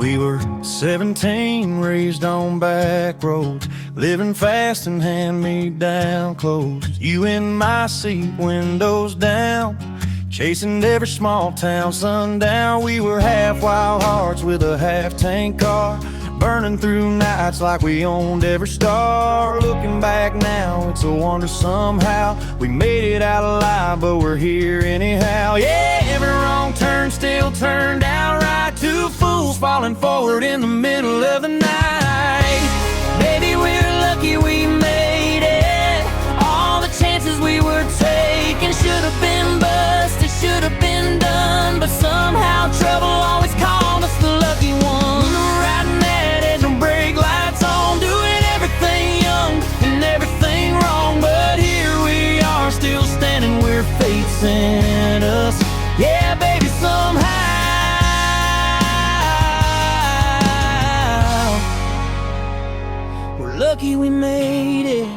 We were 17, raised on back roads, living fast and hand-me-down clothes. You in my seat, windows down, chasing every small town sundown. We were half wild hearts with a half-tank car, burning through nights like we owned every star. Looking back now, it's a wonder somehow we made it out alive, but we're here anyhow. Yeah, every wrong turn still turned out right. Two fools falling forward in the middle of the night. Baby, we're lucky we made it. All the chances we were taking should have been busted, should have been done, but somehow trouble always called us the lucky one. Riding that edge, no brake lights on, doing everything young and everything wrong, but here we are still standing where fate sent us. Yeah, baby, somehow we're lucky we made it.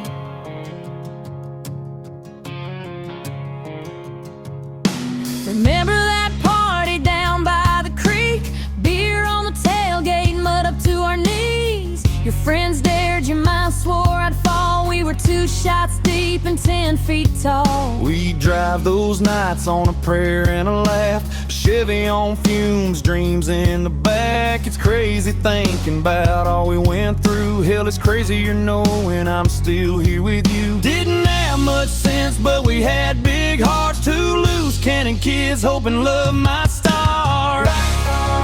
Remember that party down by the creek? Beer on the tailgate, mud up to our knees. Your friends dared, your mind swore I'd fall. We were 2 shots deep and 10 feet tall. We'd drive those nights on a prayer and a laugh, Chevy on fumes, dreams in the back. It's crazy thinking about all we went through. Hell, it's crazier knowing I'm still here with you. Didn't have much sense, but we had big hearts. 2 loose cannon kids hoping love might start.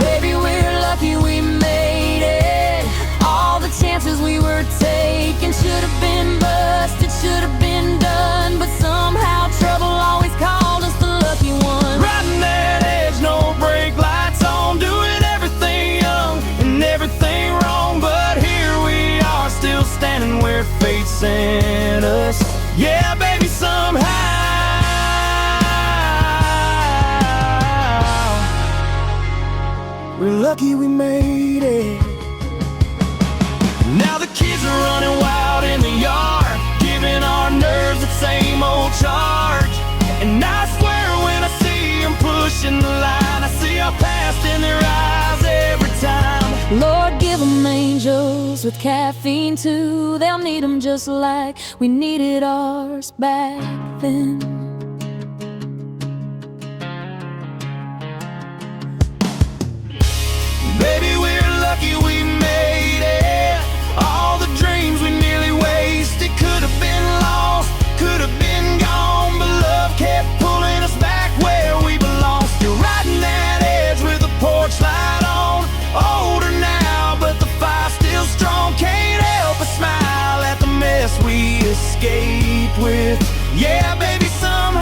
Baby, we're lucky we made it. All the chances we were taking should have been busted, should have been done, but somehow trouble always called us the lucky one. Riding that edge, no brake lights on, doing everything young and everything wrong, but here we are still standing where fate sent us. Yeah, baby, somehow we're lucky we made it. Now the kids are running wild in the yard, giving our nerves the same old charge. And I swear when I see them pushing the line, I see our past in their eyes every time. Lord, give them angels with caffeine too. They'll need them just like we needed ours back then. Baby, we're lucky we made it. All the dreams we nearly wasted could have been lost, could have been gone, but love kept pulling us back where we belong. Still riding that edge with a porch light on, older now, but the fire's still strong. Can't help but smile at the mess we escaped with. Yeah, baby, somehow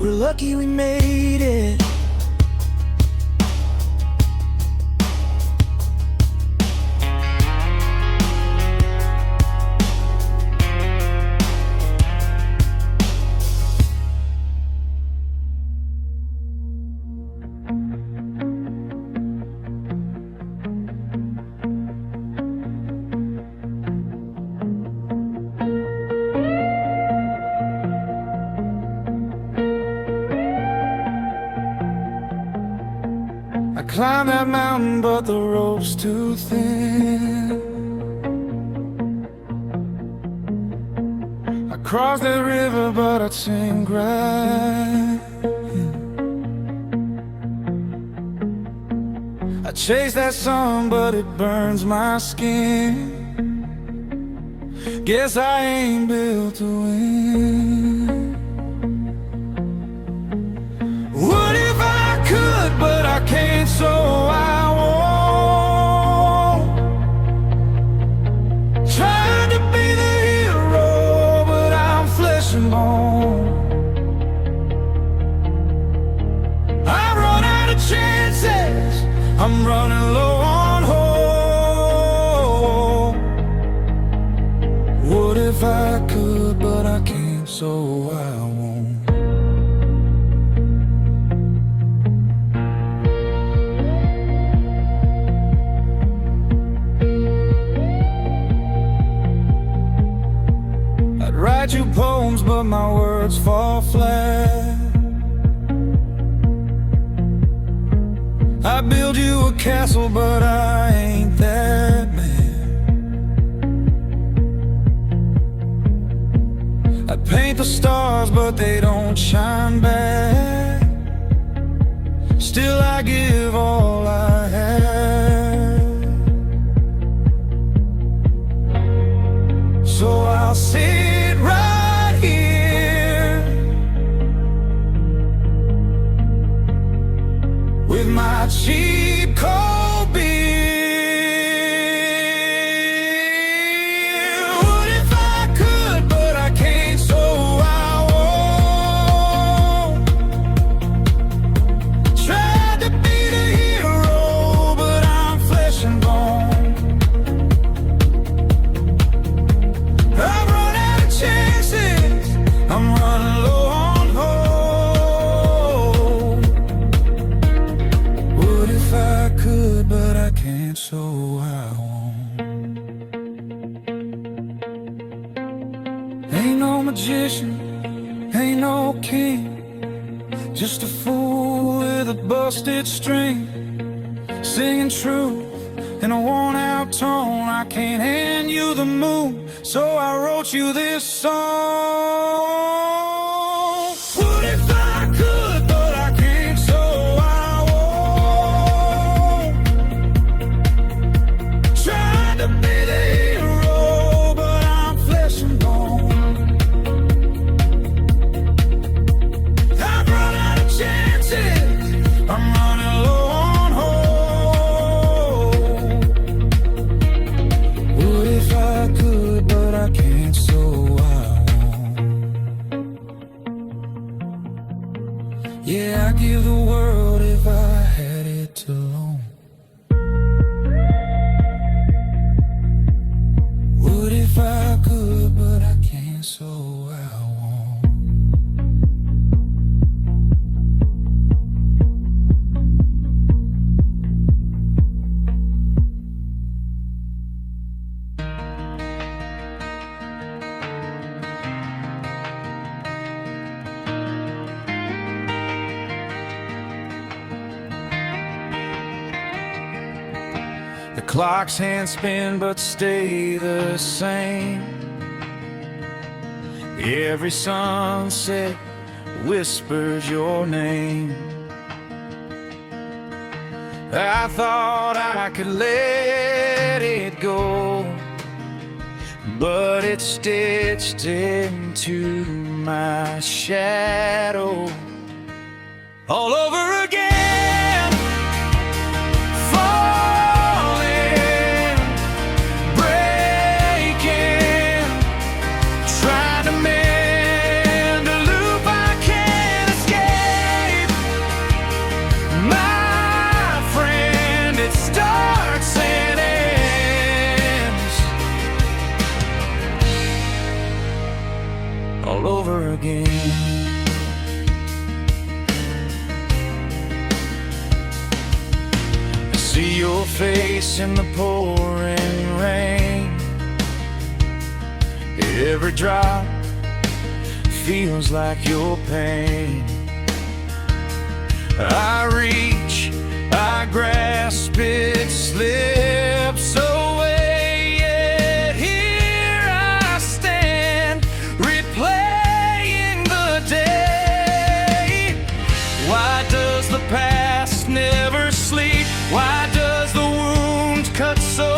we're lucky we made it. I climbed that mountain, but the rope's too thin. I crossed that river, but I'd sink right in. I chase that sun, but it burns my skin. Guess I ain't built to win. What if I could, but I can't, so I won't. Trying to be the hero, but I'm flesh and bone. I run out of chances, I'm running low on hope. What if I could, but I can't, so I won't. I'd write you poems, but my words fall flat. I build you a castle, but I ain't that man. I paint the stars, but they don't shine back. Still I give all I have. So I'll sit right here with my cheap cold beer. What if I could, but I can't, so I won't. Tried to be the hero, but I'm flesh and bone. I've run out of chances, I'm running low on hope. What if I could, but I can't, so I won't. Ain't no magician, ain't no king, just a fool with a busted string, singing truth in a worn out tone. I can't hand you the moon, so I wrote you this song. What if I could, but I can't, so I won't. Tried to be the hero, but I'm flesh and bone. I've run out of chances, I'm running low on hope. What if I could, but I can't, so I won't. Yeah, I'd give the world if I had it to loan. What if I could, but I can't, so I won't. The clock's hands spin but stay the same. Every sunset whispers your name. I thought I could let it go, but it's stitched into my shadow all over again. Falling, breaking, trying to mend a loop I can't escape. My friend, it starts and ends all over again. See your face in the pouring rain. Every drop feels like your pain. I reach, I grasp, it slips away. Yet here I stand, replaying the day. Why does the past never sleep? Why does the wound cut so